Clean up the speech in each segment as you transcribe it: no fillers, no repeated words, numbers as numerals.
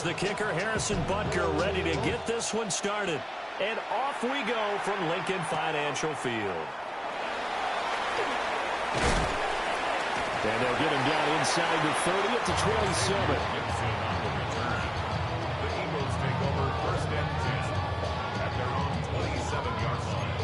the kicker, Harrison Butker, ready to get this one started. And off we go from Lincoln Financial Field. And they'll get him down inside the 30 at the 27. The Eagles take over first and 10 at their own 27-yard line.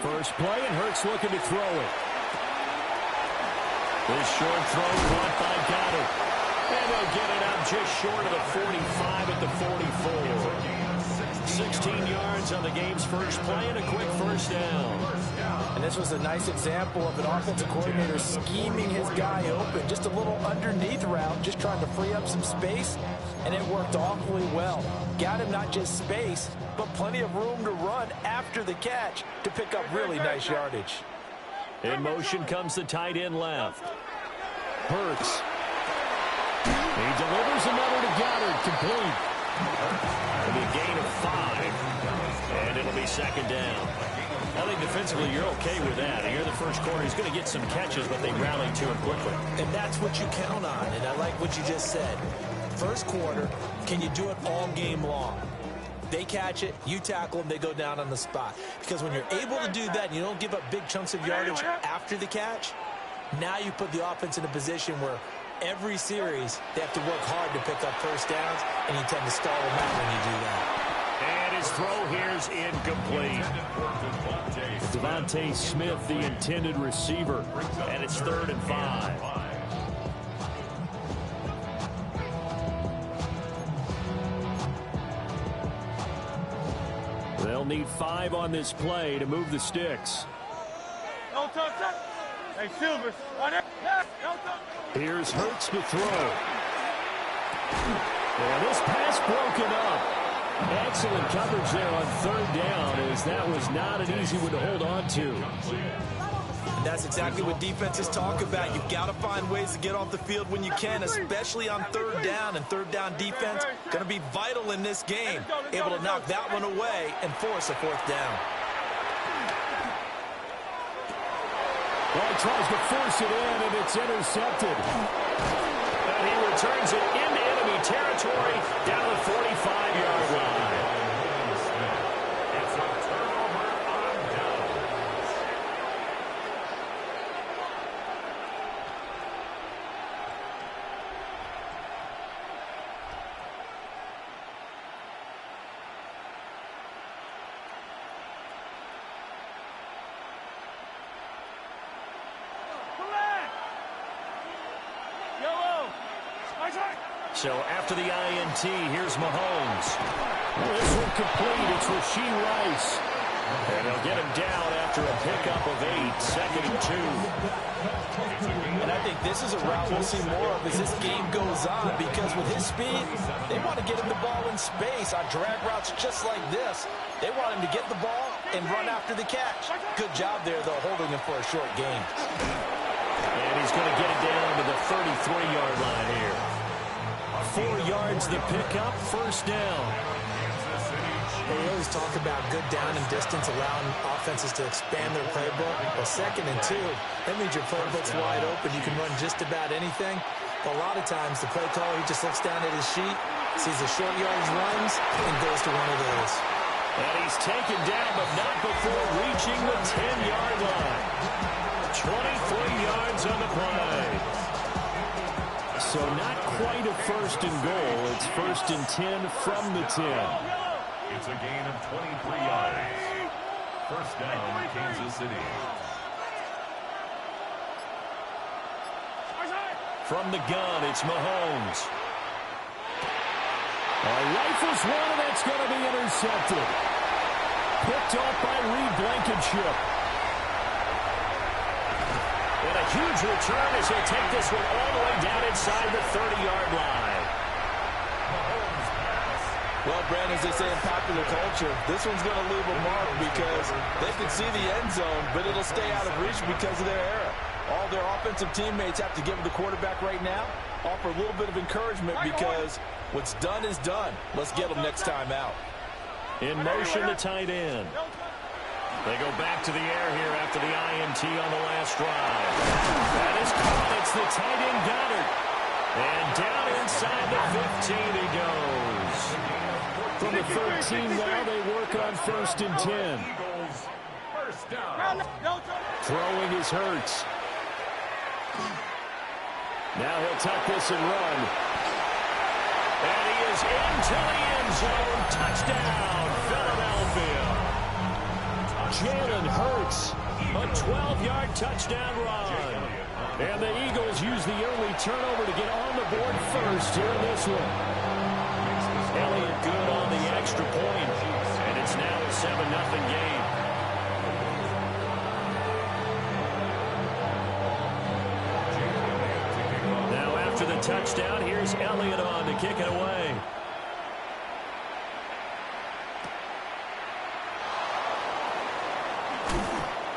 First play, and Hurts looking to throw it. This short throw caught by Goddard. And they'll get it out just short of the 45 at the 44. 16 yards on the game's first play and a quick first down. And this was a nice example of an offensive coordinator scheming his guy open. Just a little underneath route, just trying to free up some space, and it worked awfully well. Got him not just space, but plenty of room to run after the catch to pick up really nice yardage. In motion comes the tight end left. Hurts. He delivers another to Goddard, complete. It'll be a gain of 5, and it'll be second down. I think defensively you're okay with that. You're the first quarter. He's going to get some catches, but they rally to him quickly. And that's what you count on, and I like what you just said. First quarter, can you do it all game long? They catch it, you tackle them, they go down on the spot. Because when you're able to do that and you don't give up big chunks of yardage after the catch, now you put the offense in a position where every series they have to work hard to pick up first downs, and you tend to stall them out when you do that. And his throw here is incomplete. Devontae Smith, the intended receiver, and it's 3rd and 5. They'll need 5 on this play to move the sticks. Hey, Silvers. Here's Hurts to throw. And this pass broken up. Excellent coverage there on 3rd down, as that was not an easy one to hold on to. And that's exactly what defenses talk about. You've got to find ways to get off the field when you can, especially on 3rd down. And 3rd down defense going to be vital in this game. Able to knock that one away and force a 4th down. Well, he tries to force it in, and it's intercepted. And he returns it into enemy territory down the 45-yard line. It's a turnover on downs. So after the INT, here's Mahomes. This one complete. It's Rashee Rice. And they'll get him down after a pickup of 8, 2nd and 2. And I think this is a route we'll see more of as this game goes on, because with his speed, they want to get him the ball in space on drag routes just like this. They want him to get the ball and run after the catch. Good job there, though, holding him for a short gain. And he's going to get it down to the 33-yard line here. 4 yards the pickup, 1st down. They always talk about good down and distance, allowing offenses to expand their playbook. Well, 2nd and 2, that means your playbook's wide open. You can run just about anything. But a lot of times, the play caller, he just looks down at his sheet, sees the short yardage runs, and goes to one of those. And he's taken down, but not before reaching the 10-yard line. 23 yards on the play. So not quite a 1st and goal. It's 1st and 10 from the 10. It's a gain of 23 yards. 1st down, Kansas City. From the gun, it's Mahomes. Rifles one, and that's going to be intercepted. Picked off by Reed Blankenship. And a huge return as he'll take this one all the way down inside the 30-yard line. Well, Brandon, as they say in popular culture, this one's going to leave a mark because they can see the end zone, but it'll stay out of reach because of their error. All their offensive teammates have to give the quarterback right now, offer a little bit of encouragement because what's done is done. Let's get them next time out. In motion, the tight end. They go back to the air here after the INT on the last drive. That is caught. It's the tight end Goddard. And down inside the 15 he goes. From the 13 now, they work on 1st and 10. Throwing is Hurts. Now he'll tuck this and run. And he is into the end zone. Touchdown, Philadelphia. Jalen Hurts, a 12-yard touchdown run. And the Eagles use the early turnover to get on the board first here in this one. Elliott good on the extra point. And it's now a 7-0 game. Now after the touchdown, here's Elliott on to kick it away.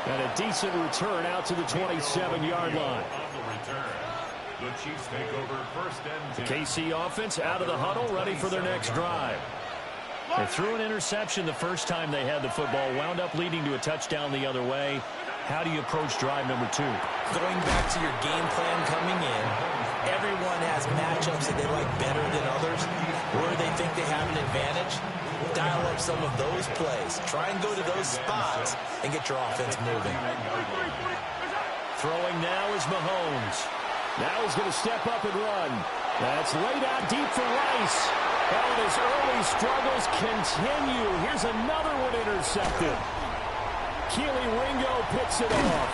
And a decent return out to the 27-yard line. The Chiefs take over 1st and 10. The KC offense out of the huddle, ready for their next drive. They threw an interception the first time they had the football, wound up leading to a touchdown the other way. How do you approach drive number 2? Going back to your game plan coming in, everyone has matchups that they like better than others, where they think they have an advantage. Dial up some of those plays. Try and go to those spots and get your offense moving. Throwing now is Mahomes. Now he's going to step up and run. That's laid out deep for Rice. And his early struggles continue. Here's another one intercepted. Keely Ringo picks it off.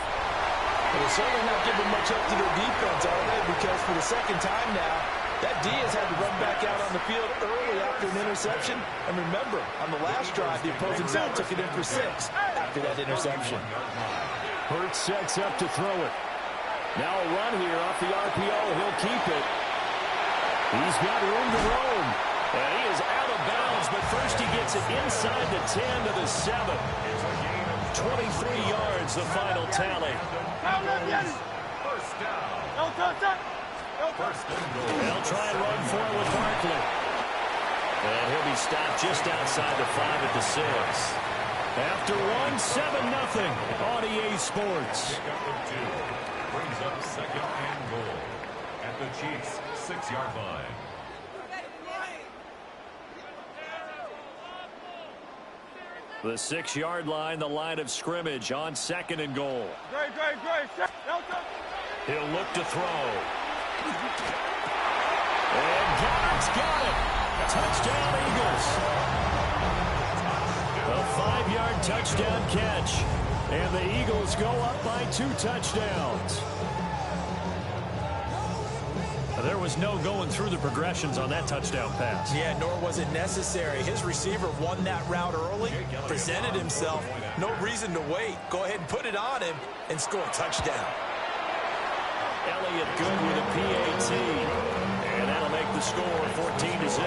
They're certainly not giving much up to their defense, are they? Because for the second time now, that Diaz had to run back out on the field early after an interception. And remember, on the last drive, the opposing side took it in for 6 after that interception. Hurts sets up to throw it. Now a run here off the RPO. He'll keep it. He's got room to roam. And he is out of bounds, but first he gets it inside the 10 to the 7. 23 yards, the final tally. First down. They'll try and run for it with Barkley. And he'll be stopped just outside the 5 at the 6. After one, 7-0 on EA Sports. Brings up 2nd and goal at the Chiefs' 6-yard line. The 6-yard line, the line of scrimmage on 2nd and goal. He'll look to throw. And Goddard's got it. Touchdown, Eagles. A 5-yard touchdown catch. And the Eagles go up by 2 touchdowns. There was no going through the progressions on that touchdown pass. Yeah, nor was it necessary. His receiver won that route early, presented himself. No reason to wait. Go ahead and put it on him and score a touchdown. Elliott good with a PAT. And that'll make the score 14-0.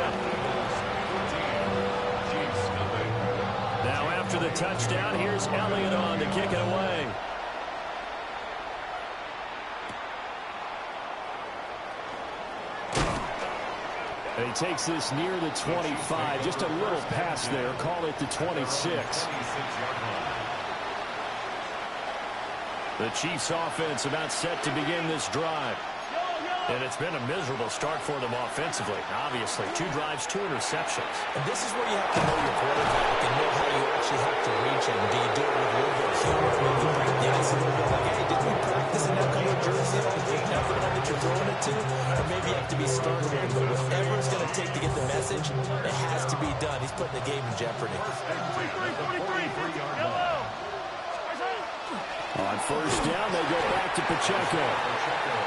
Now after the touchdown, here's Elliott on to kick it away. And he takes this near the 25. Just a little pass there. Call it the 26. The Chiefs offense about set to begin this drive. And it's been a miserable start for them offensively. Obviously, 2 drives, 2 interceptions. And this is where you have to know your quarterback and know how you actually have to reach him. Do you do it with a little bit of humor? Maybe break the ice a little bit like, hey, did we practice in that color jersey all week? Now the one that you're throwing it to? Or maybe you have to be stern here. But whatever it's going to take to get the message, it has to be done. He's putting the game in jeopardy. On first down, they go back to Pacheco.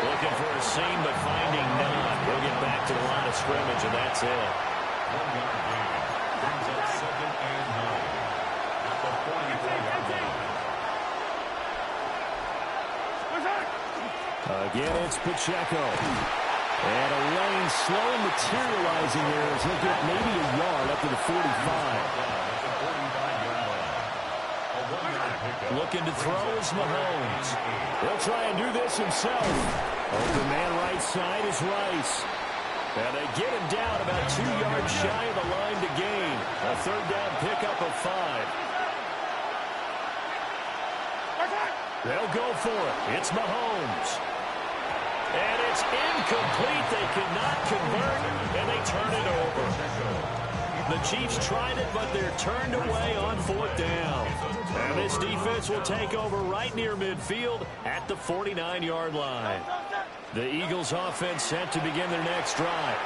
Looking for a seam, but finding none. He'll get back to the line of scrimmage, and that's it. 1-yard gain. Brings up 2nd and 9 at the 44-yard line. Again, it's Pacheco. And a lane slow and materializing there as he'll get maybe a yard up to the 45. A 1-yard Looking to throw is Mahomes. He'll try and do this himself. Open man right side is Rice. And they get him down about 2 yards shy of the line to gain. A third down pickup of 5. They'll go for it. It's Mahomes. And it's incomplete. They cannot convert, and they turn it over. The Chiefs tried it, but they're turned away on 4th down. And this defense will take over right near midfield at the 49-yard line. The Eagles offense set to begin their next drive.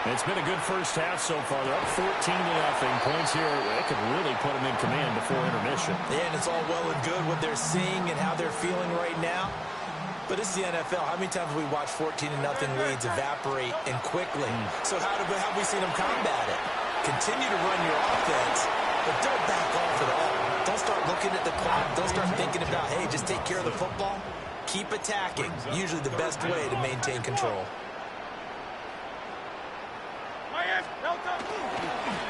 It's been a good first half so far. They're up 14-0. Points here, they could really put them in command before intermission. Yeah, and it's all well and good what they're seeing and how they're feeling right now. But this is the NFL. How many times have we watched 14-0 leads evaporate and quickly? So how have we seen them combat it? Continue to run your offense, but don't back off at all. Don't start looking at the clock. Don't start thinking about, hey, just take care of the football. Keep attacking. Usually the best way to maintain control.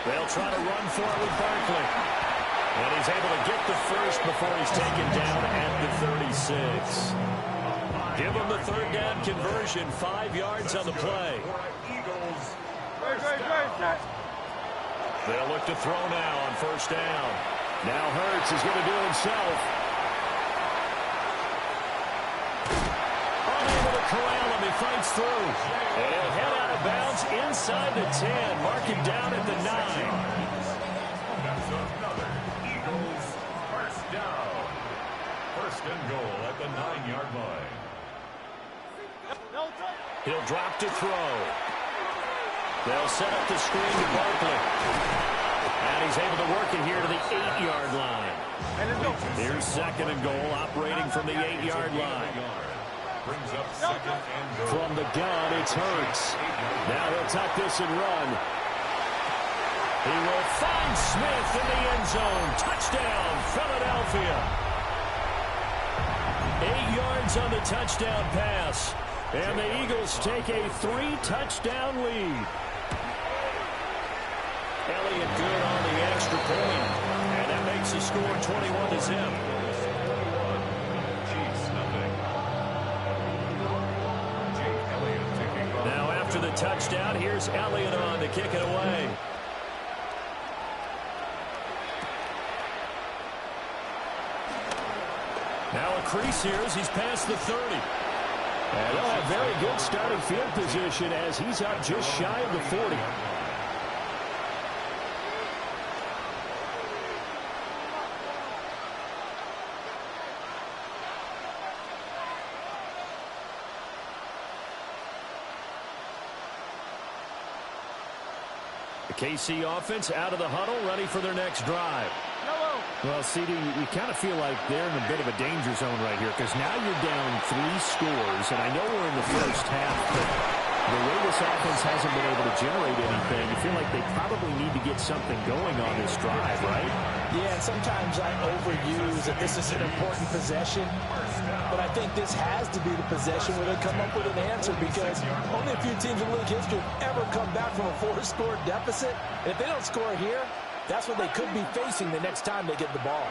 They'll try to run for it with Barkley. And he's able to get the first before he's taken down at the 36. Give him the third down conversion, 5 yards on the play. They'll look to throw now on first down. Now Hurts is going to do it himself. Unable to corral him, he fights through. And he'll head out of bounds inside the 10. Mark him down at the 9. That's another Eagles first down. First and goal at the 9-yard line. He'll drop to throw. They'll set up the screen to Barkley. And he's able to work it here to the 8-yard line. Here's second and goal, operating from the 8-yard line. Brings up second and goal. From the gun, it's Hurts. Now he'll tuck this and run. He will find Smith in the end zone. Touchdown, Philadelphia. 8 yards on the touchdown pass. And the Eagles take a 3-touchdown lead. Elliott good on the extra point. And that makes the score 21-0. Now after the touchdown, here's Elliott on to kick it away. Now a crease here as he's past the 30. And they'll have very good starting field position as he's up just shy of the 40. The KC offense out of the huddle, ready for their next drive. Well, CD, you kind of feel like they're in a bit of a danger zone right here because now you're down 3 scores, and I know we're in the first half, but the way this offense hasn't been able to generate anything, you feel like they probably need to get something going on this drive, right? Yeah, and sometimes I overuse that this is an important possession, but I think this has to be the possession where they come up with an answer because only a few teams in league history have ever come back from a 4-score deficit, and if they don't score here, that's what they could be facing the next time they get the ball.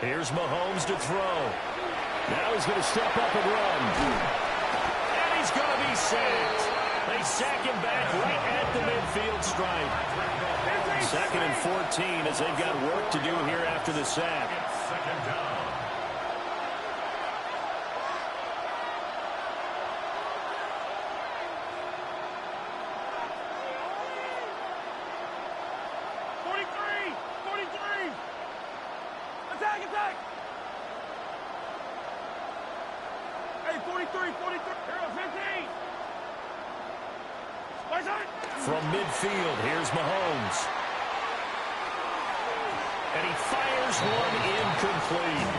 Here's Mahomes to throw. Now he's going to step up and run. And he's going to be sacked. They sack him back right at the midfield stripe. Second and 14 as they've got work to do here after the sack. Second down. Attack! Hey, 43, 43, 15! From midfield, here's Mahomes. And he fires one incomplete.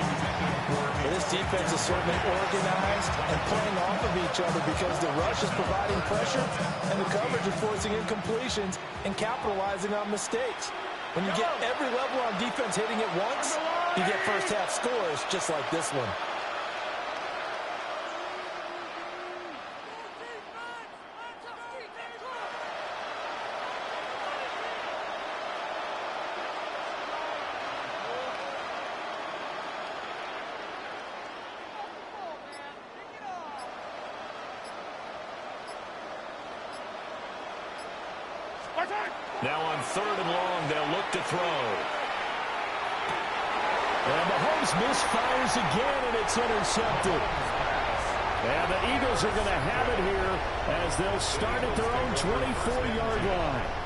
Well, this defense is certainly organized and playing off of each other because the rush is providing pressure and the coverage is forcing incompletions and capitalizing on mistakes. When you get every level on defense hitting it once, you get first half scores just like this one. Now on 3rd and long, they'll look to throw. And Mahomes misfires again, and it's intercepted. And the Eagles are going to have it here as they'll start at their own 24-yard line.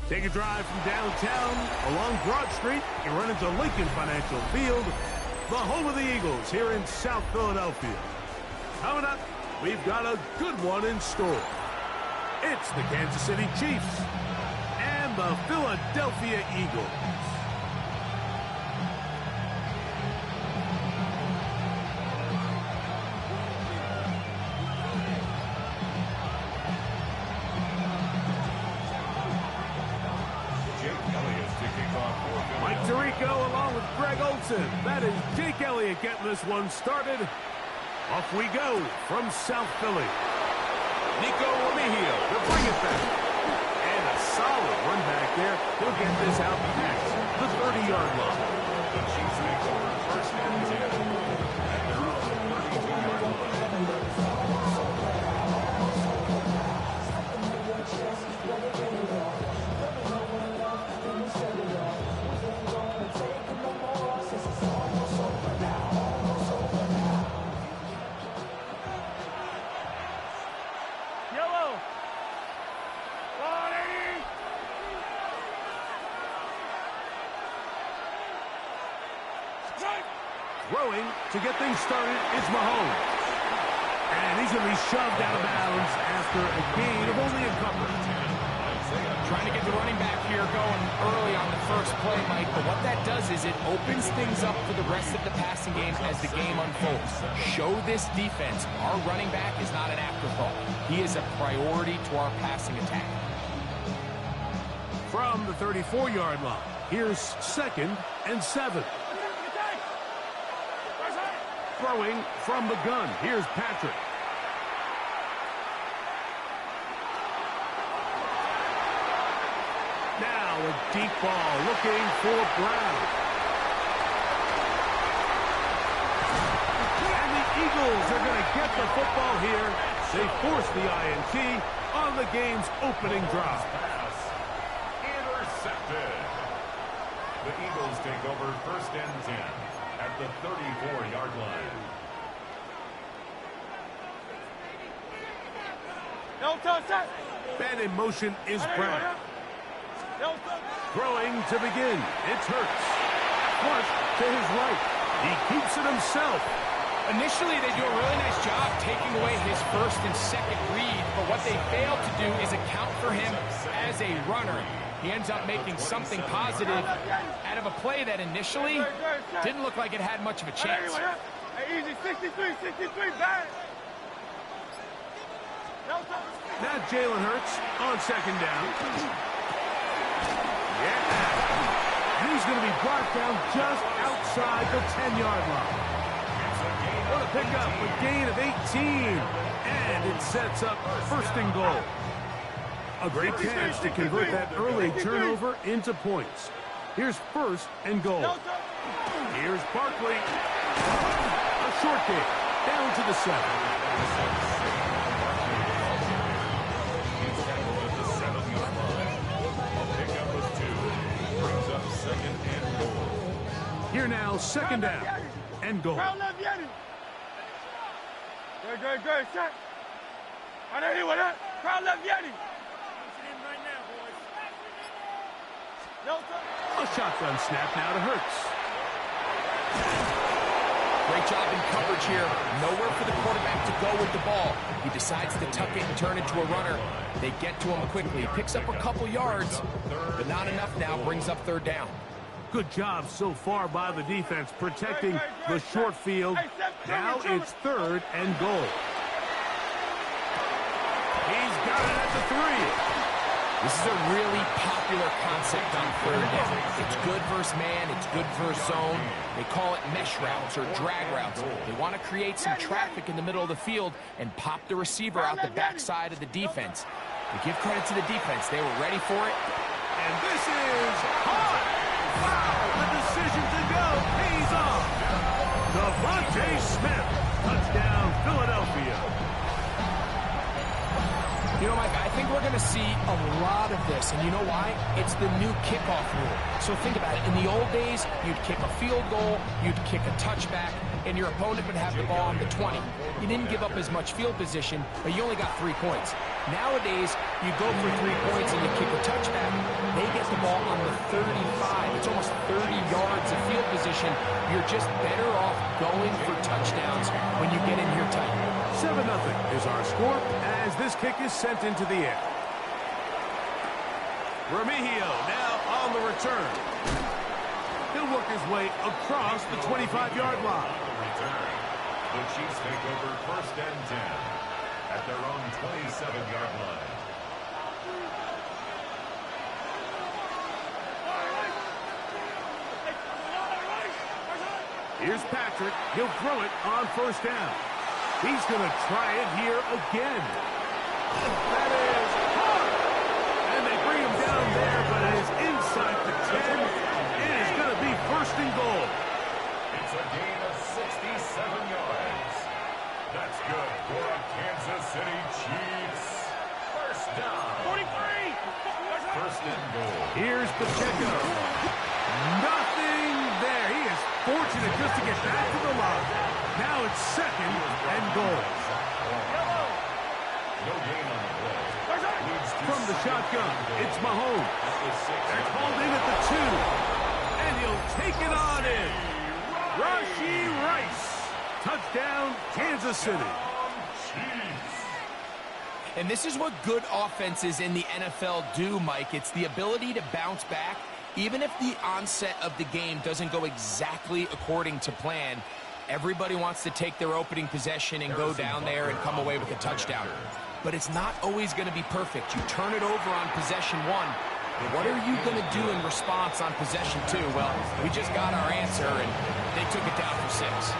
Take a drive from downtown along Broad Street. You run into Lincoln Financial Field, the home of the Eagles here in South Philadelphia. Coming up, we've got a good one in store. It's the Kansas City Chiefs and the Philadelphia Eagles. Along with Greg Olsen. That is Jake Elliott getting this one started. Off we go from South Philly. Nico Remigio to bring it back. And a solid run back there. He'll get this out past the 30-yard line. The Chiefs make over 1st and 10 at their own 32-yard line. Throwing to get things started is Mahomes. And he's going to be shoved out of bounds after a gain of only a couple. Trying to get the running back here going early on the first play, Mike. But what that does is it opens things up for the rest of the passing game as the game unfolds. Show this defense our running back is not an afterthought. He is a priority to our passing attack. From the 34-yard line, here's 2nd and 7. Throwing from the gun. Here's Patrick. Now a deep ball looking for Brown. And the Eagles are going to get the football here. They force the INT on the game's opening drive. Pass intercepted. The Eagles take over 1st and 10. At the 34-yard line. Man in motion is Brown. Throwing to begin. It's Hurts. Flush to his right. He keeps it himself. Initially, they do a really nice job taking away his 1st and 2nd read, but what they fail to do is account for him as a runner. He ends up making something positive out of a play that initially didn't look like it had much of a chance. Easy, 63, back. Now Jalen Hurts on 2nd down. Yeah. And he's going to be brought down just outside the 10-yard line. What a pickup, a gain of 18. And it sets up first and goal. A great chance to convert that early turnover into points. Here's first and goal. Here's Barkley. A short game, down to the 7. Here now, second down and goal. Good, shot. I know he went up. Crowd left Yeti. A shotgun snap now to Hurts. Great job in coverage here. Nowhere for the quarterback to go with the ball. He decides to tuck it and turn it to a runner. They get to him quickly. Picks up a couple yards, but not enough now. Brings up third down. Good job so far by the defense protecting the short field. Now it's third and goal. He's got it at the 3. This is a really popular concept on third down. It's good versus man. It's good versus zone. They call it mesh routes or drag routes. They want to create some traffic in the middle of the field and pop the receiver out the backside of the defense. We give credit to the defense. They were ready for it. And this is hot. Wow, the decision to go pays off. Devontae Smith, touchdown Philadelphia. You know, Mike, I think we're going to see a lot of this, and you know why? It's the new kickoff rule. So think about it. In the old days, you'd kick a field goal, you'd kick a touchback, and your opponent would have the ball on the 20. You didn't give up as much field position, but you only got 3 points. Nowadays, you go for 3 points and you kick a touchback. They get the ball on the 35. It's almost 30 yards of field position. You're just better off going for touchdowns when you get in here tight. 7-0 is our score as this kick is sent into the air. Remigio now on the return. He'll work his way across the 25-yard line. The Chiefs take over first and 10 at their own 27-yard line. Here's Patrick. He'll throw it on first down. He's going to try it here again. That is hard. And they bring him down there, but it is inside the 10. It is going to be first and goal. It's a gain of 67 yards. That's good for a Kansas City Chiefs. First down. 43. First and goal. Here's Pacheco. Nothing there. He is fortunate just to get back to the line. Now it's second and goal. No gain on the play. From the shotgun, it's Mahomes. They're called in at the 2. And he'll take it on in. Rashee Rice. Touchdown, Kansas City. And this is what good offenses in the NFL do, Mike. It's the ability to bounce back. Even if the onset of the game doesn't go exactly according to plan, everybody wants to take their opening possession and go down there and come away with a touchdown. But it's not always going to be perfect. You turn it over on possession 1. What are you going to do in response on possession 2? Well, we just got our answer, and they took it down for 6.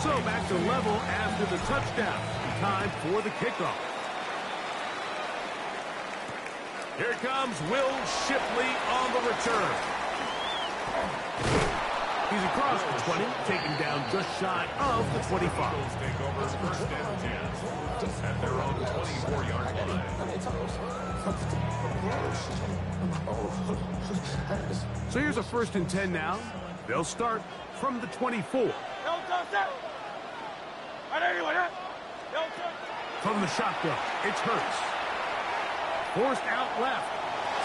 So back to level after the touchdown. Time for the kickoff. Here comes Will Shipley on the return. He's across the 20, taken down just shy of the 25. Take over first and 10 at their own 24-yard line. So here's a first and 10 now. They'll start from the 24. From the shotgun, it's Hurts. Forced out left,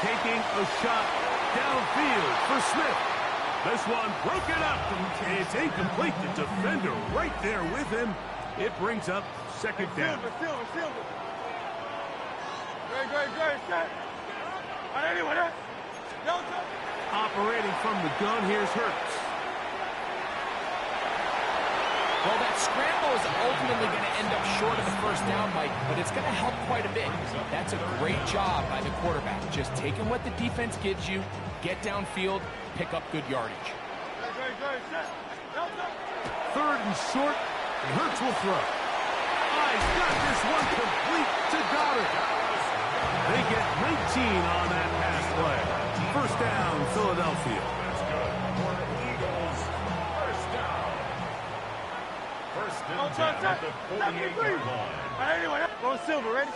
taking a shot downfield for Smith. This one broken up. It's incomplete. The defender right there with him. It brings up second down. Operating from the gun, here's Hurts. Well, that scramble is ultimately going to end up short of the first down, Mike, but it's going to help quite a bit. That's a great job by the quarterback. Just taking what the defense gives you, get downfield, pick up good yardage. Third and short, and Hurts will throw. He's got this one complete to Goddard. They get 19 on that pass play. First down, Philadelphia. Anyway, go Silver, ready?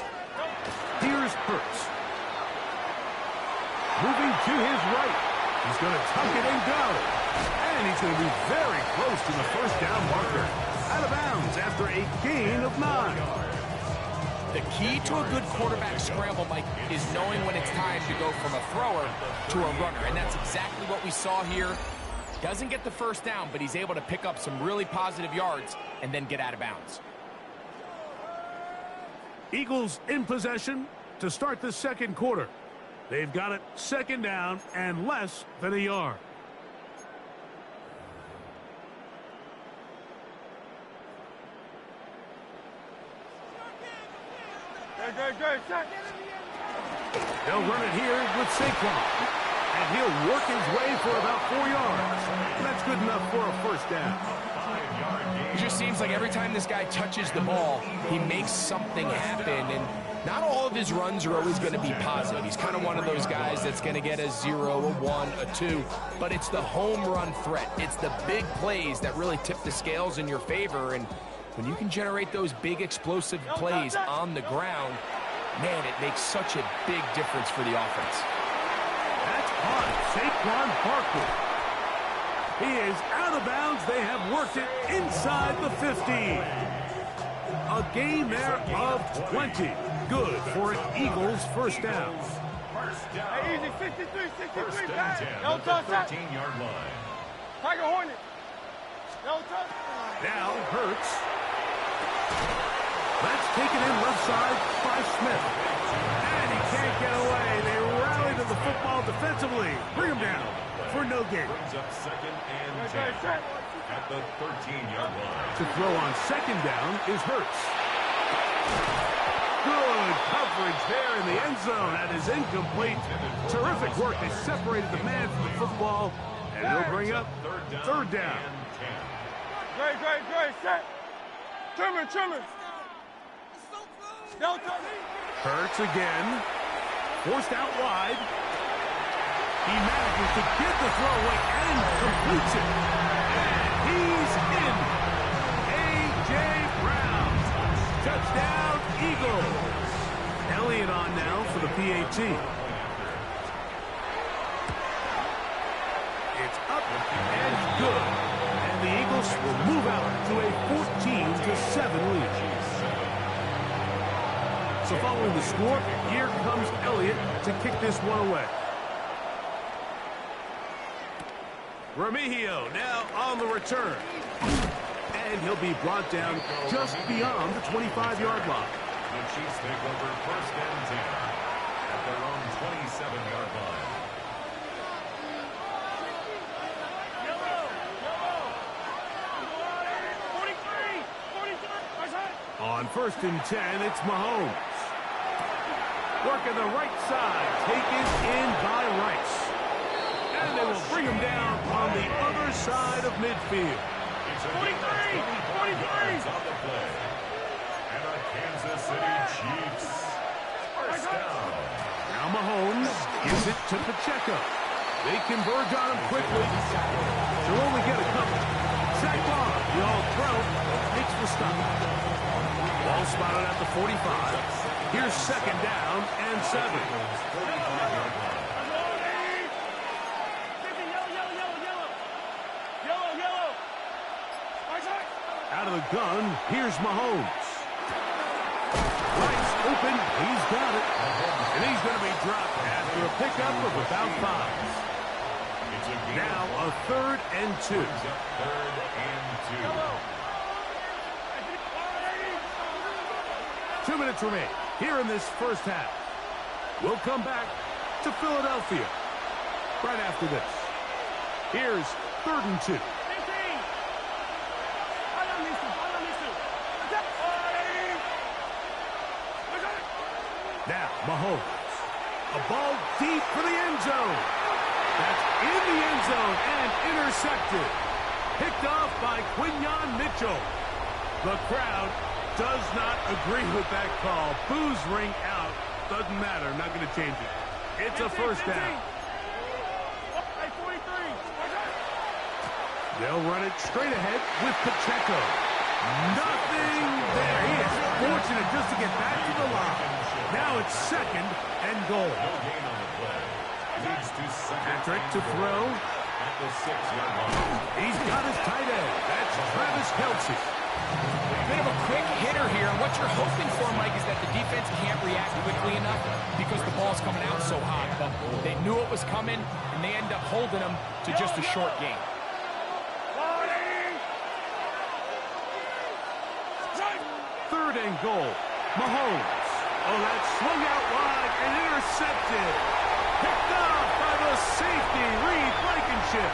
Here's Hurts. Moving to his right. He's going to tuck it and go. And he's going to be very close to the first down marker. Out of bounds after a gain of 9. The key to a good quarterback scramble, Mike, is knowing when it's time to go from a thrower to a runner. And that's exactly what we saw here. Doesn't get the first down, but he's able to pick up some really positive yards and then get out of bounds. Eagles in possession to start the second quarter. They've got it second down and less than a yard. They'll run it here with Saquon. And he'll work his way for about 4 yards. That's good enough for a first down. It just seems like every time this guy touches the ball, he makes something happen. And not all of his runs are always going to be positive. He's kind of one of those guys that's going to get a 0, a 1, a 2. But it's the home run threat. It's the big plays that really tip the scales in your favor. And when you can generate those big explosive plays on the ground, man, it makes such a big difference for the offense. That's on Saquon Barkley. He is out of bounds. They have worked it inside the 15. A gain there of 20. Good for an Eagles first down. Hey, easy, 63, 63, First and back. 10 No at the touch, 13-yard line. Tiger Hornet. No touch. Now Hurts. That's taken in left side by Smith. And he can't get away. They rally to the football defensively. Bring him down for no gain. Brings up second and 10 at the 13-yard line. To throw on second down is Hurts. Good coverage there in the end zone. That is incomplete. Terrific work. They separated the man from the football. And he'll bring up third down. Great, set. Trimmer. No touch. Hurts again. Forced out wide. He manages to get the throw away and completes it. And he's in. A.J. Brown. Touchdown, Eagles. Elliott on now for the PAT. It's up and good. And the Eagles will move out to a 14-7 lead. So following the score, here comes Elliott to kick this one away. Remigio now on the return. And he'll be brought down just beyond the 25-yard line. The Chiefs take over first and 10 at their own 27-yard line. On first and 10, it's Mahomes. Working the right side, taken in by Rice. And they will bring him down on the other side of midfield. It's a 43 on the play. And the Kansas City Chiefs first down. Now Mahomes gives it to Pacheco. They converge on him quickly. They'll only get a couple. Saquon, the all-pro, makes the stop. Ball spotted at the 45. Here's second down and 7. Out of the gun, here's Mahomes. Rice open, he's got it. And he's going to be dropped after a pickup of about 5. Now a 3rd and 2. Third and 2. 2 minutes remain here in this first half. We'll come back to Philadelphia right after this. Here's 3rd and 2. Mahomes. A ball deep for the end zone. That's in the end zone and intercepted. Picked off by Quinyon Mitchell. The crowd does not agree with that call. Boos ring out. Doesn't matter. Not going to change it. It's a first down. They'll run it straight ahead with Pacheco. Nothing there. He is fortunate just to get back to the line. Now it's second and goal. No gain on the play. Leads to second. Patrick to throw. At the 6-yard line. He's got his tight end. That's Travis Kelce. Bit of a quick hitter here, and what you're hoping for, Mike, is that the defense can't react quickly enough because the ball's coming out so hot. But they knew it was coming, and they end up holding them to just a short gain. Third and goal. Mahomes. Oh, that swung out wide and intercepted. Picked off by the safety, Reed Blankenship.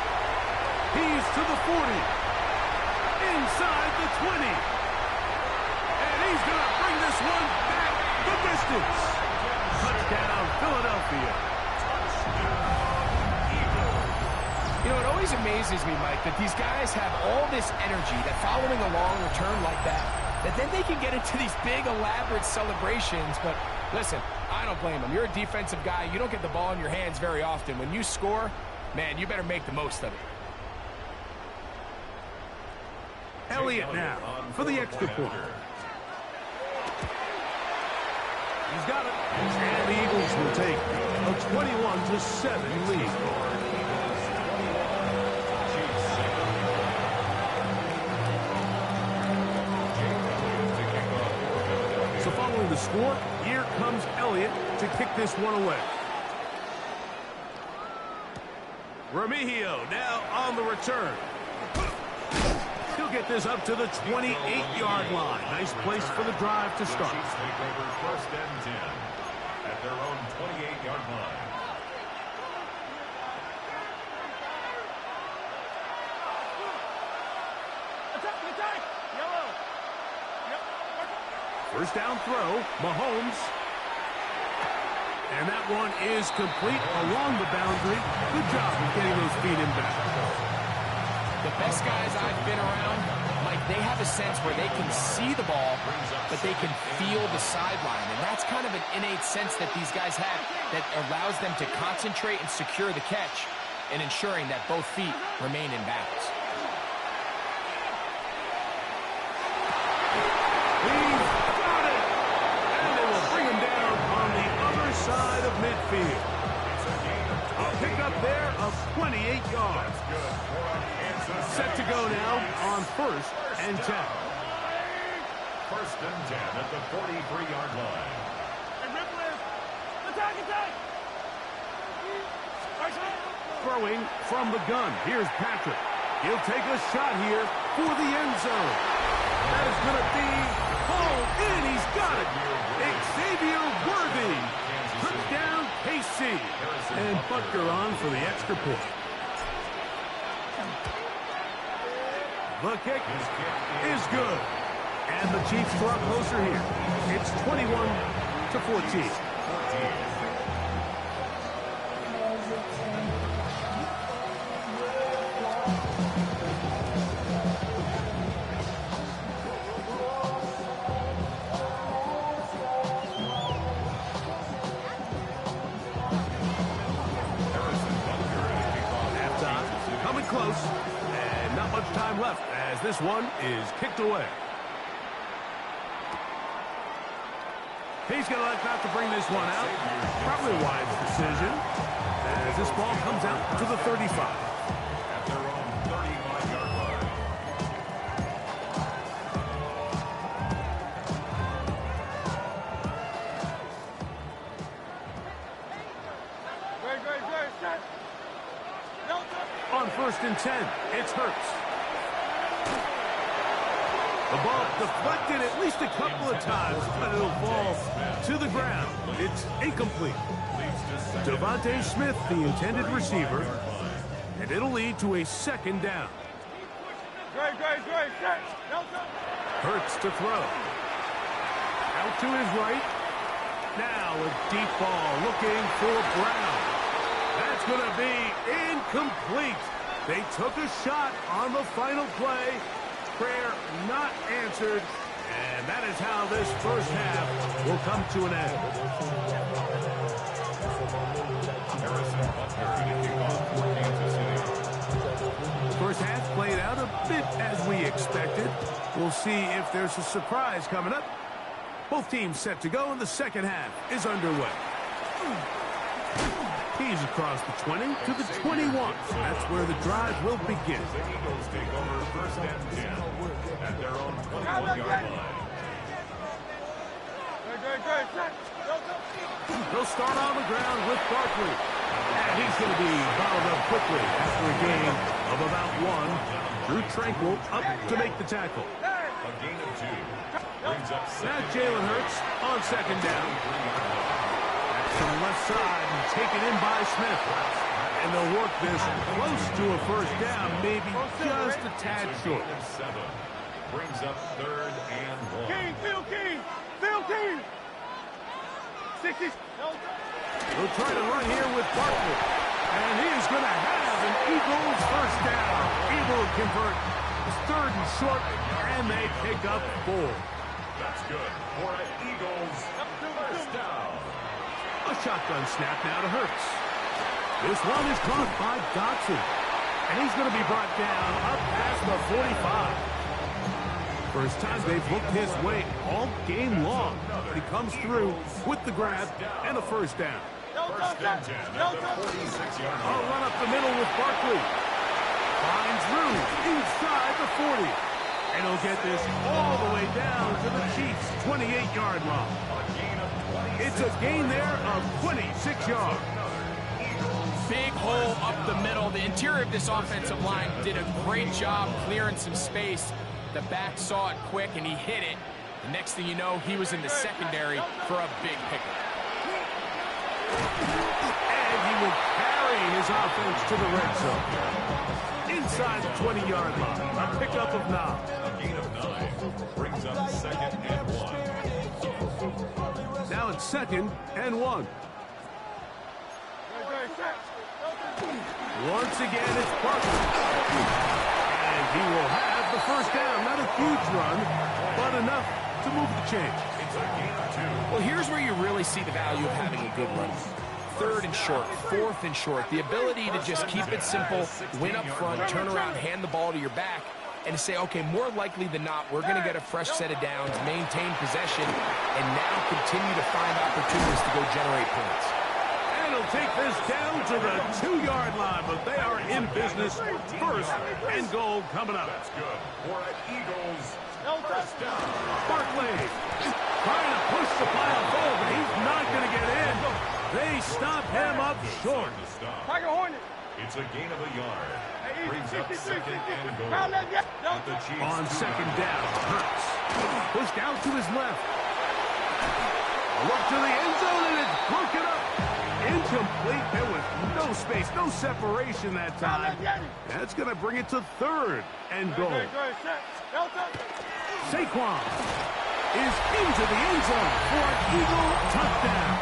He's to the 40. Inside the 20. And he's going to bring this one back the distance. Touchdown, Philadelphia. You know, it always amazes me, Mike, that these guys have all this energy, that following a long return like that then they can get into these big, elaborate celebrations. But listen, I don't blame them. You're a defensive guy. You don't get the ball in your hands very often. When you score, man, you better make the most of it. Elliott now for the extra point. He's got it. And the Eagles will take a 21-7 lead. So following the score, here comes Elliott to kick this one away. Remigio now on the return. He'll get this up to the 28-yard line. Nice place for the drive to start. Chiefs take over first and 10 at their own 28-yard line. First down throw, Mahomes. And that one is complete along the boundary. Good job of getting those feet in back. The best guys I've been around, Mike, they have a sense where they can see the ball, but they can feel the sideline. And that's kind of an innate sense that these guys have that allows them to concentrate and secure the catch and ensuring that both feet remain in bounds. He's got it! And they will bring him down on the other side of midfield. A pickup there of 28 yards. Set to go now on first and 10. First and 10 at the 43-yard line. Throwing from the gun. Here's Patrick. He'll take a shot here for the end zone. That is going to be hauled in. He's got it. Xavier Worthy. Touchdown, KC. And Butker on for the extra point. The kick is good. And the Chiefs draw closer here. It's 21-14. Halftime, coming close. And not much time left as this one is kicked away. He's going to elect not to bring this one out. Probably a wise decision as this ball comes out to the 35. At their own 35-yard line. On first and 10, it's Hurts. The ball deflected at least a couple of times, but it'll fall to the ground. It's incomplete. Devontae Smith, the intended receiver, and it'll lead to a second down. Hurts to throw. Out to his right. Now a deep ball looking for Brown. That's going to be incomplete. They took a shot on the final play. Prayer not answered. And that is how this first half will come to an end. First half played out a bit as we expected. We'll see if there's a surprise coming up. Both teams set to go, and the second half is underway. He's across the 20 to the 21. That's where the drive will begin. The Eagles take over first and 10 at their own 21-yard line. They'll start on the ground with Barkley. And he's going to be bottled up quickly after a gain of about 1. Drew Tranquil up to make the tackle. A gain of 2. Brings up Now Jalen Hurts on second down. To the left side and taken in by Smith. And they'll work this close to a first down, maybe just a tad short. 7. Brings up third and 1. King, Phil King, Phil King. 60. They'll try to run here with Barkley. And he is going to have an Eagles first down. Able to convert. It's third and short, and they pick up 4. That's good for an Eagles first down. A shotgun snap now to Hurts. This one is caught by Dotson. And he's going to be brought down up past the 45. First time they've looked his way all game long. But he comes through with the grab and a first down. First and 10 at the 46-yard A line. run up the middle with Barkley. Finds room inside the 40. And he'll get this all the way down to the Chiefs' 28-yard line. It's a gain there of 26 yards. Big hole up the middle. The interior of this offensive line did a great job clearing some space. The back saw it quick, and he hit it. The next thing you know, he was in the secondary for a big pickup. And he will carry his offense to the red zone. Inside the 20-yard line, a pickup of 9. A gain of 9 brings up second and 1. Now it's second and 1. Once again, it's Barkley. And he will have the first down. Not a huge run, but enough to move the chain. It's a gain of 2. Well, here's where you really see the value of having a good run. Third and short, fourth and short. The ability to just keep it simple, win up front, turn around, hand the ball to your back, and say, okay, more likely than not, we're going to get a fresh set of downs, maintain possession, and now continue to find opportunities to go generate points. And he'll take this down to the 2-yard line, but they are in business. First and goal coming up. That's good for an Eagles first down. Barkley trying to push the pile forward, but he's not going to get in. They stop him up short. Tiger Hornet. It's a gain of a yard. Brings up 63, second and goal. Crowd left, yeah. At the Chiefs' On 2 second yard down, Hurts pushed out to his left. Look to the end zone, and it's broken up. Incomplete. There was no space, no separation that time. That's going to bring it to third and goal. Saquon is into the end zone for an Eagle touchdown.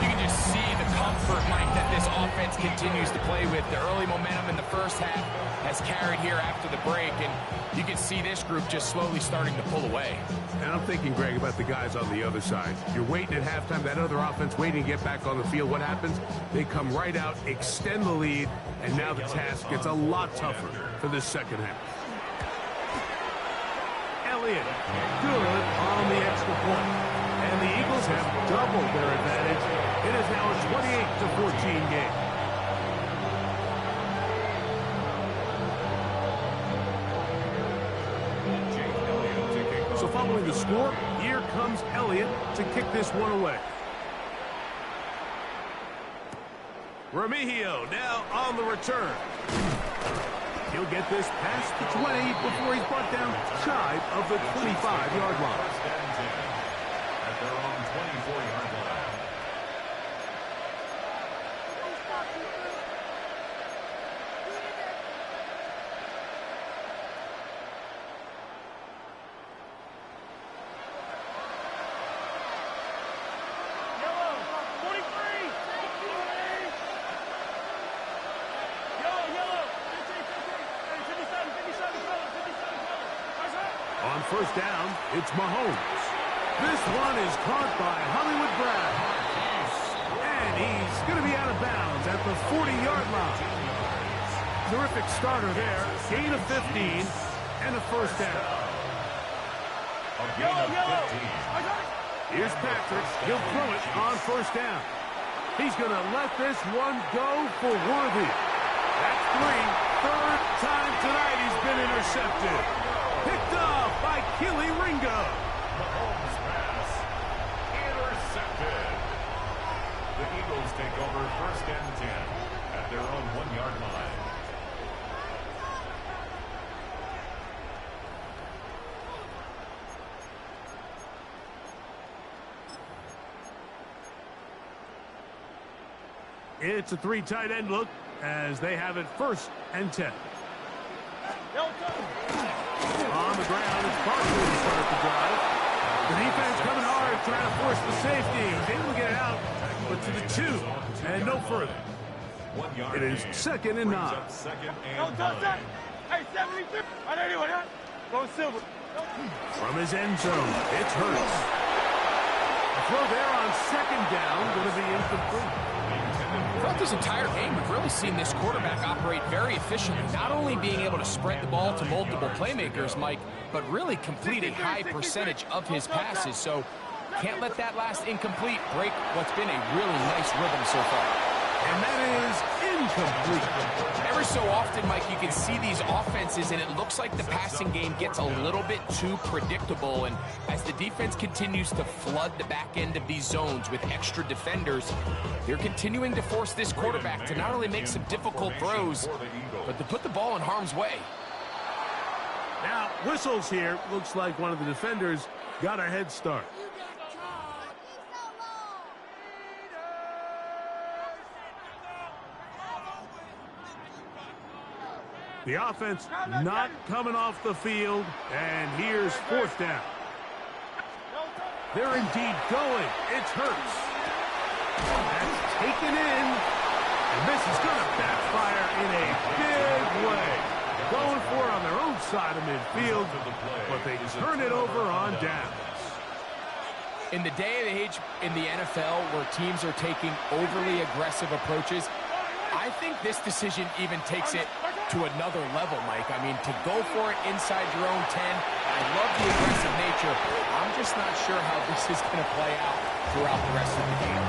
You can just see the comfort, Mike, that this offense continues to play with. The early momentum in the first half has carried here after the break, and you can see this group just slowly starting to pull away. And I'm thinking, Greg, about the guys on the other side. You're waiting at halftime, that other offense waiting to get back on the field. What happens? They come right out, extend the lead, and now the task gets a lot tougher for this second half. Elliott, good on the extra point. And the Eagles have doubled their advantage. It is now a 28-14 game. So following the score, here comes Elliott to kick this one away. Remigio now on the return. He'll get this past the 20 before he's brought down shy of the 25-yard line. First and 10 at their own 24-yard line. first down, it's Mahomes. This one is caught by Hollywood Brown. And he's going to be out of bounds at the 40-yard line. Terrific starter there. Gain of 15 and a first down. Here's Patrick. He'll throw it on first down. He's going to let this one go for Worthy. That's 3. Third time tonight he's been intercepted. Picked off by Keely Ringo. Mahomes pass intercepted. The Eagles take over first and 10 at their own 1-yard line. It's a 3 tight end look as they have it first and 10. On the ground, it's Barkley to start the drive. The defense coming hard, trying to force the safety. He's able to get it out, but to the 2 and no further. It is second and 9. Hey, 72. I know anyone, huh? Go silver. From his end zone, it's Hurts. A throw there on second down, going to be incomplete. Throughout this entire game, we've really seen this quarterback operate very efficiently, not only being able to spread the ball to multiple playmakers, Mike, but really complete a high percentage of his passes. So can't let that last incomplete break what's been a really nice rhythm so far. And that is incomplete. Every so often, Mike, you can see these offenses, and it looks like the passing game gets a little bit too predictable. And as the defense continues to flood the back end of these zones with extra defenders, they're continuing to force this quarterback to not only make some difficult throws, but to put the ball in harm's way. Now, whistles here. Looks like one of the defenders got a head start. The offense not coming off the field, and here's fourth down. They're indeed going. It's Hurts. That's taken in, and this is going to backfire in a big way. Going for it on their own side of midfield, but they turn it over on downs. In the day and age in the NFL where teams are taking overly aggressive approaches, I think this decision even takes it to another level, Mike. I mean, to go for it inside your own 10, I love the aggressive nature. I'm just not sure how this is going to play out throughout the rest of the game.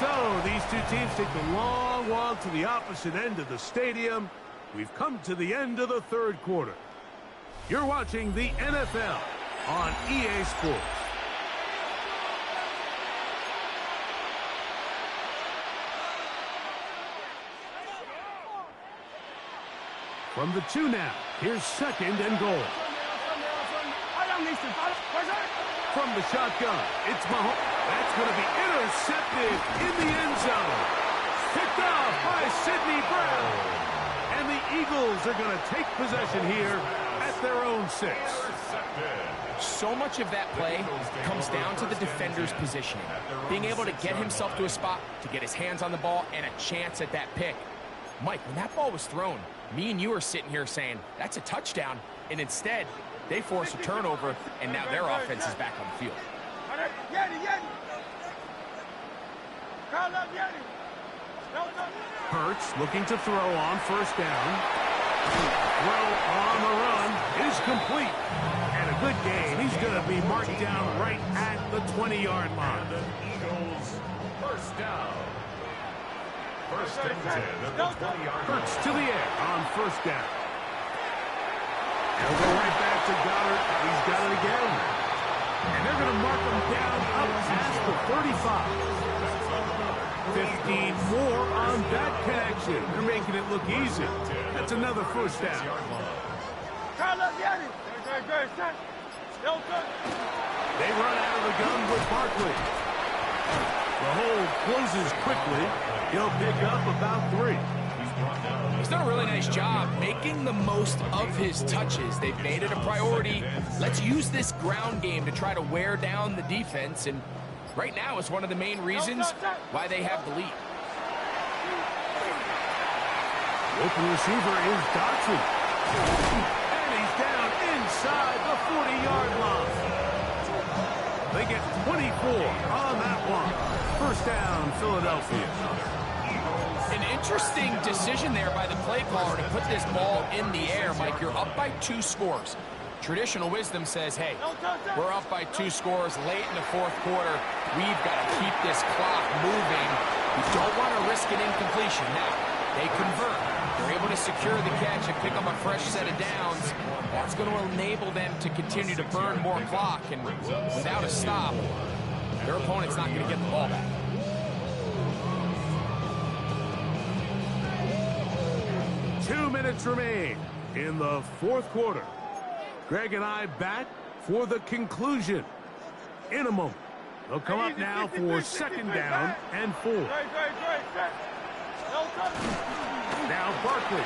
So these two teams take the long walk to the opposite end of the stadium. We've come to the end of the third quarter. You're watching the NFL on EA Sports. From the 2 now, here's second and goal. From the shotgun, it's Mahomes. That's going to be intercepted in the end zone. Picked off by Sidney Brown. And the Eagles are going to take possession here at their own 6. So much of that play comes down to the defender's positioning. Being able to get himself to a spot, to get his hands on the ball, and a chance at that pick. Mike, when that ball was thrown, me and you are sitting here saying, that's a touchdown. And instead, they force a turnover, and now their offense is back on the field. Hurts looking to throw on first down. Throw on the run is complete. And a good game. He's going to be marked down right at the 20-yard line. The Eagles first down. First and 10 at the 20-yard line. Hurts to the air on first down. He'll go right back to Goddard. He's got it again. And they're going to mark him down up past the 35. 15 more on that connection. They're making it look easy. That's another first down. They run out of the gun with Barkley. The hole closes quickly. He'll pick up about 3. He's done a really nice job making the most of his touches. They've made it a priority. Let's use this ground game to try to wear down the defense, and right now is one of the main reasons why they have the lead. The open receiver is Dotson. And he's down inside the 40-yard line. They get 24 on that one. First down, Philadelphia. An interesting decision there by the play caller to put this ball in the air. Mike, you're up by 2 scores. Traditional wisdom says, hey, we're up by 2 scores late in the fourth quarter. We've got to keep this clock moving. We don't want to risk an incompletion. Now, they convert. They're able to secure the catch and pick up a fresh set of downs. That's going to enable them to continue to burn more clock. And without a stop, their opponent's not going to get the ball back. Two minutes remain in the fourth quarter. Greg and I back for the conclusion in a moment. They'll come up now for second down and 4. Now Barkley.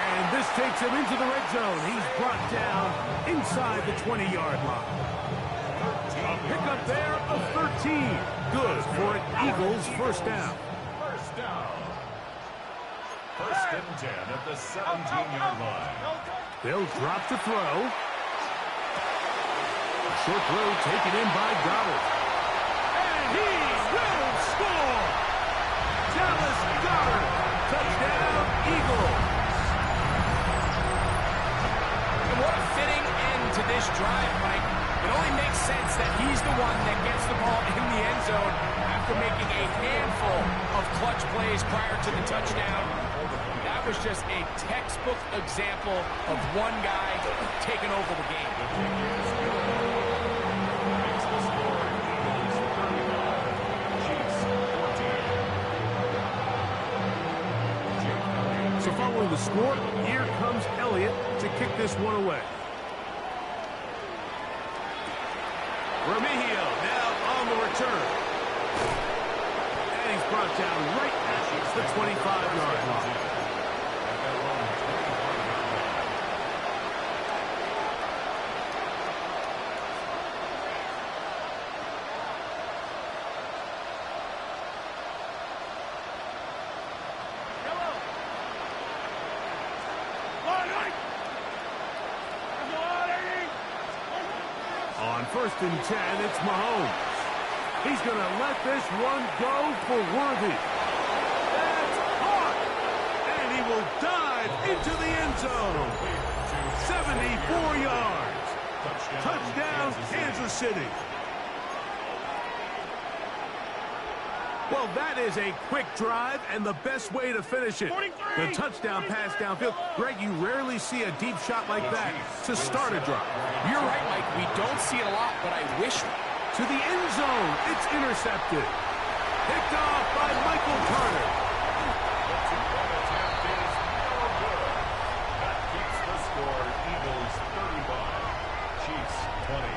And this takes him into the red zone. He's brought down inside the 20-yard line. A pickup there of 13. Good for an Eagles first down. First down. First and 10 at the 17-yard line. They'll drop to throw. A short throw taken in by Goddard. And he will score! Dallas Goddard. Touchdown, Eagles. And what a fitting end to this drive, Mike. It only makes sense that he's the one that gets the ball in the end zone after making a handful of clutch plays prior to the touchdown. That was just a textbook example of one guy taking over the game. So following the score, here comes Elliott to kick this one away. Remigio now on the return. And he's brought down right at the 25-yard line. On first and 10, it's Mahomes. He's going to let this one go for Worthy. That's caught! And he will dive into the end zone. 74 yards. Touchdown, Kansas City. Well, that is a quick drive and the best way to finish it. The touchdown pass downfield. Greg, you rarely see a deep shot like that to start a drive. You're right, Mike. We don't see it a lot, but I wish. To the end zone. It's intercepted. Picked off by Michael Carter. That keeps the score. Eagles 35, Chiefs 20.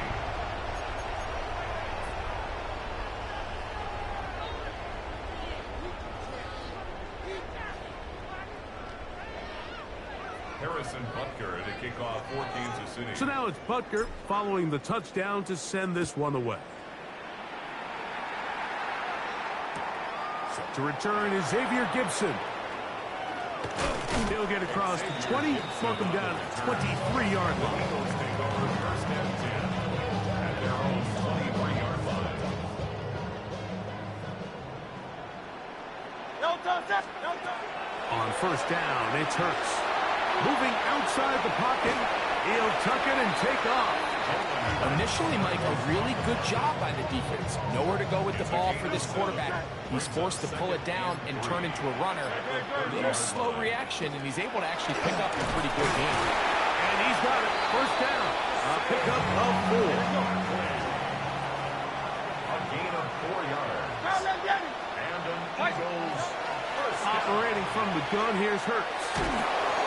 Harrison Butker to kick off for Kansas City. So now it's Butker following the touchdown to send this one away. Set to return is Xavier Gibson. He'll get across the 20, mark him down at 23-yard line. Eagles take over first and 10 at their own 23-yard line. On first down, it's Hurts. Moving outside the pocket, he'll tuck it and take off. Initially, Mike, a really good job by the defense. Nowhere to go with the ball for this quarterback. He's forced to pull it down and turn into a runner. A little slow reaction, and he's able to actually pick up a pretty good game. And he's got it. First down. A pickup of 4. A gain of 4 yards. And an Eagles first down. Operating from the gun, here's Hurts.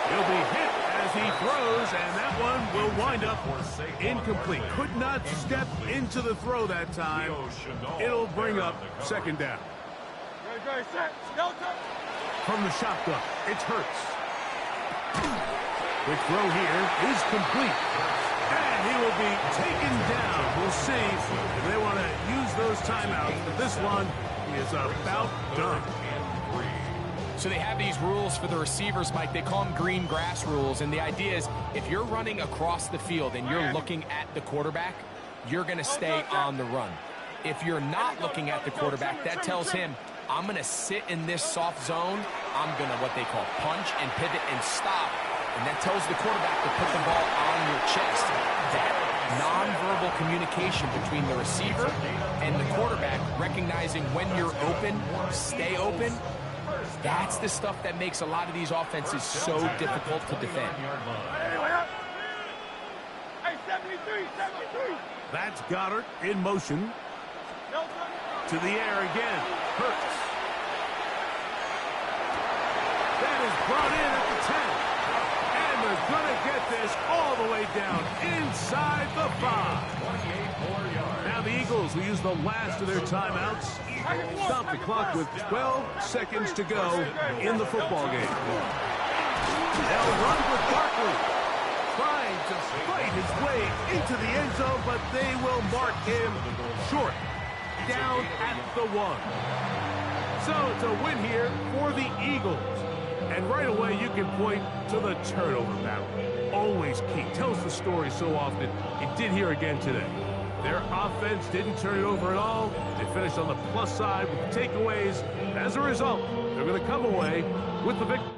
He'll be hit as he throws, and that one will wind up incomplete. Could not step into the throw that time. It'll bring up second down. From the shotgun, it's Hurts. The throw here is complete. And he will be taken down. We'll see if they want to use those timeouts, but this one is about done. So they have these rules for the receivers, Mike. They call them green grass rules. And the idea is if you're running across the field and you're looking at the quarterback, you're going to stay on the run. If you're not looking at the quarterback, that tells him, I'm going to sit in this soft zone. I'm going to what they call punch and pivot and stop. And that tells the quarterback to put the ball on your chest. That nonverbal communication between the receiver and the quarterback, recognizing when you're open, stay open, that's the stuff that makes a lot of these offenses so difficult to defend. Hey, 73. That's Goddard in motion. To the air again. Hurts. That is brought in at the 10. And they're going to get this all the way down inside the 5. Now the Eagles will use the last of their timeouts. Stop the clock with 12 seconds to go in the football game. They'll run with Barkley, trying to fight his way into the end zone, but they will mark him short, down at the 1. So it's a win here for the Eagles. And right away you can point to the turnover battle. Always key. Tells the story so often. It did here again today. Their offense didn't turn it over at all. They finished on the plus side with takeaways. As a result, they're going to come away with the victory.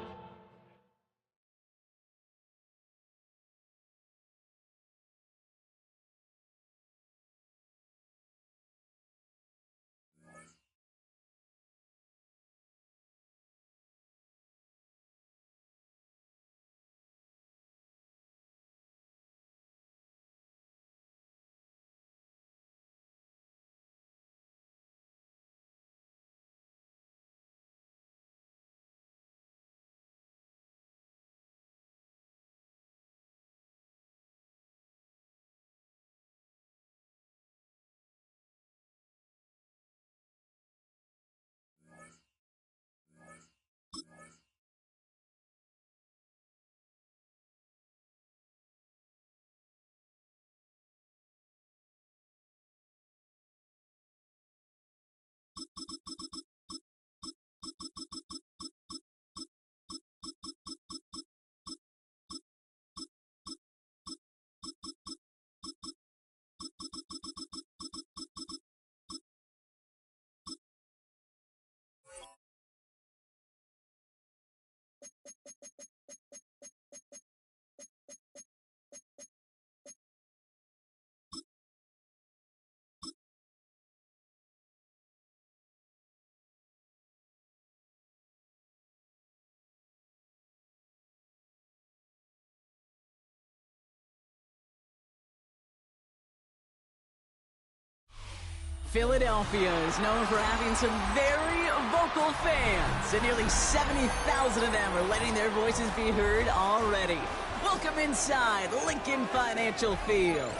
Philadelphia is known for having some very vocal fans, and nearly 70,000 of them are letting their voices be heard already. Welcome inside Lincoln Financial Field.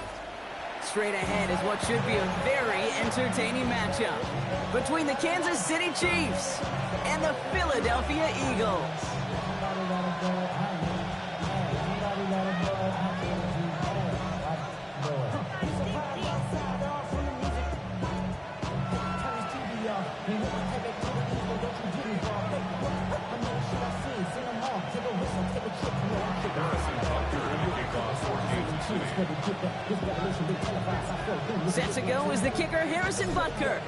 Straight ahead is what should be a very entertaining matchup between the Kansas City Chiefs and the Philadelphia Eagles. Set to go is the kicker, Harrison Butker.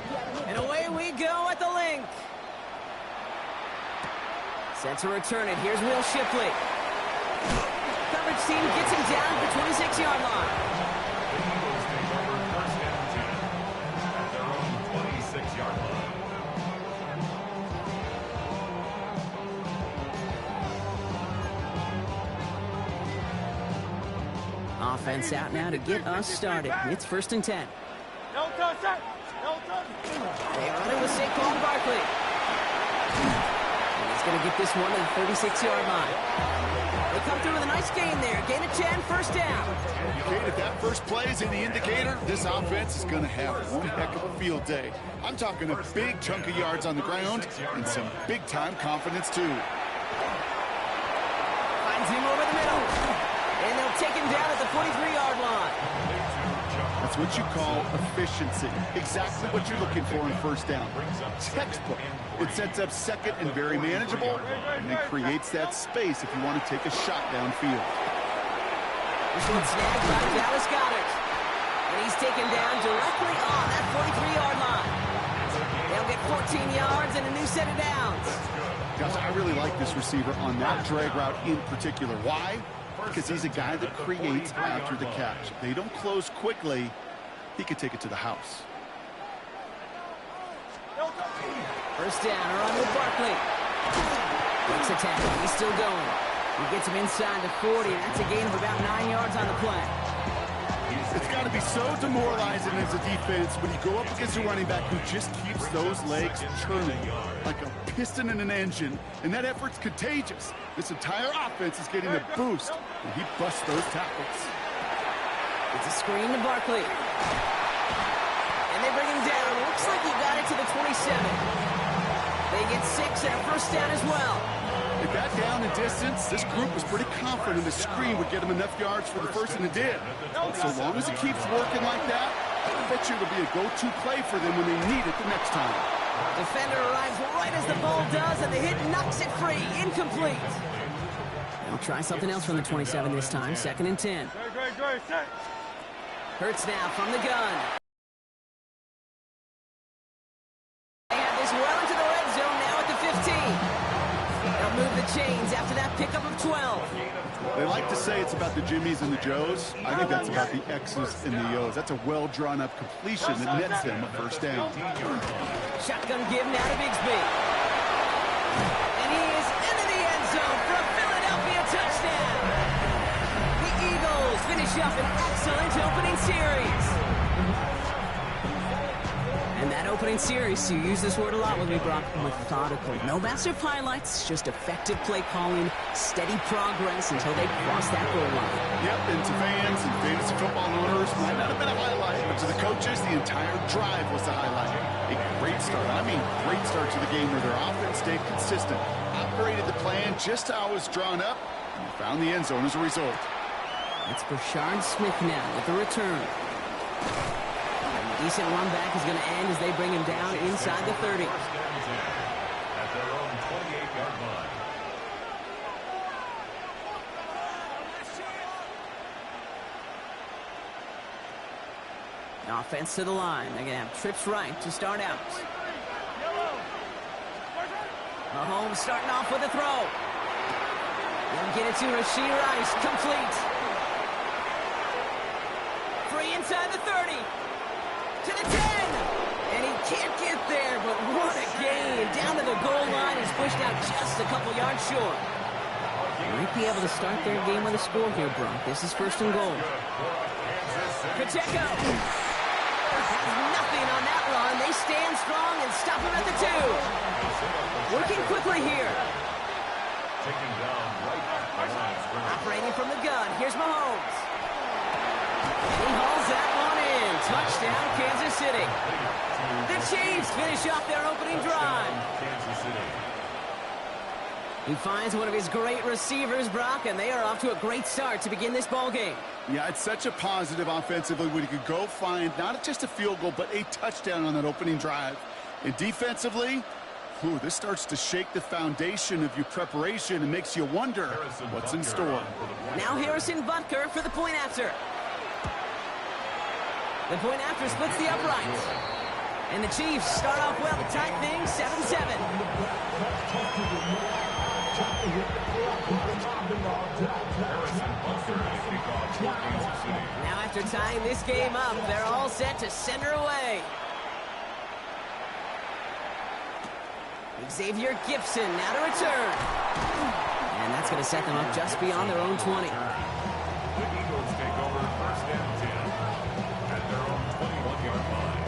And away we go at the link. Set to return it. Here's Will Shipley. Coverage team gets him down at the 26-yard line. The Eagles take over first and 10 at their own 26-yard line. Offense out now to get us started. It's first and 10. No touch, sir. No touch. They run it with Saquon Barkley. And he's going to get this one to the 36-yard line. They come through with a nice gain there. Gain of 10, first down. Kate, if that first play is any indicator, this offense is going to have one heck of a field day. I'm talking a big chunk of yards on the ground and some big-time confidence, too. Finds him over the middle. And they'll take him down at the 43-yard line. That's It's what you call efficiency. Exactly what you're looking for in first down. Textbook. It sets up second and very manageable, and it creates that space if you want to take a shot downfield. This one snagged by Dallas Goedert. And he's taken down directly on that 43-yard line. They'll get 14 yards and a new set of downs. Gosh, I really like this receiver on that drag route in particular. Why? Because he's a guy that creates after the catch. If they don't close quickly, he could take it to the house. First down, around with Barkley. Breaks a tackle. He's still going. He gets him inside the 40, and that's a gain of about 9 yards on the play. It's got to be so demoralizing as a defense when you go up against a running back who just keeps those legs churning like a piston in an engine, and that effort's contagious. This entire offense is getting a boost, and he busts those tackles. It's a screen to Barkley. And they bring him down. Looks like he got it to the 27. They get 6 and a first down as well. They got down in distance. This group was pretty confident the screen would get them enough yards for the first, and it did. But so long as it keeps working like that, I bet you it'll be a go-to play for them when they need it the next time. Defender arrives right as the ball does, and the hit knocks it free. Incomplete. They'll try something else from the 27 this time. 2nd and 10. Hurts now from the gun. They have this well into the red zone now at the 15. They'll move the chains after that pickup of 12. They like to say it's about the Jimmies and the Joes. I think that's about the X's and the O's. That's a well-drawn-up completion that nets him a first down. Shotgun give now to Bigsby. And he is into the end zone for a Philadelphia touchdown. The Eagles finish up an excellent opening series. And that opening series, you use this word a lot with me, Brock, methodical. No massive highlights, just effective play calling, steady progress until they cross that goal line. Yep, and to fans and fantasy football owners, might not have been a highlight, but to the coaches, the entire drive was the highlight. A great start, I mean great start to the game where their offense stayed consistent, operated the plan just how it was drawn up, and found the end zone as a result. It's Brashard Smith now with the return. Decent run back is going to end as they bring him down inside the 30. At their own 28-yard line. Offense to the line. They're going to have trips right to start out. Mahomes starting off with a throw. They'll get it to Rashee Rice. Complete. Free inside the 30. To the 10. And he can't get there, but what a gain. Down to the goal line. He's pushed out just a couple yards short. Might be able to start their game with a score here, Brock. This is 1st and goal. Pacheco. Nothing on that run. They stand strong and stop him at the 2. Working quickly here. Operating from the gun. Here's Mahomes. He hauls that one in. Touchdown, Kansas City. The Chiefs finish off their opening drive. He finds one of his great receivers, Brock, and they are off to a great start to begin this ball game. Yeah, it's such a positive offensively when you could go find not just a field goal, but a touchdown on that opening drive. And defensively, this starts to shake the foundation of your preparation and makes you wonder what's in store. Now Harrison Butker for the point after. The point after splits the uprights. And the Chiefs start off well to tie things 7-7. Now after tying this game up, they're all set to send her away. Xavier Gibson now to return. And that's going to set them up just beyond their own 20. The Eagles take over 1st and 10 at their own 21-yard line.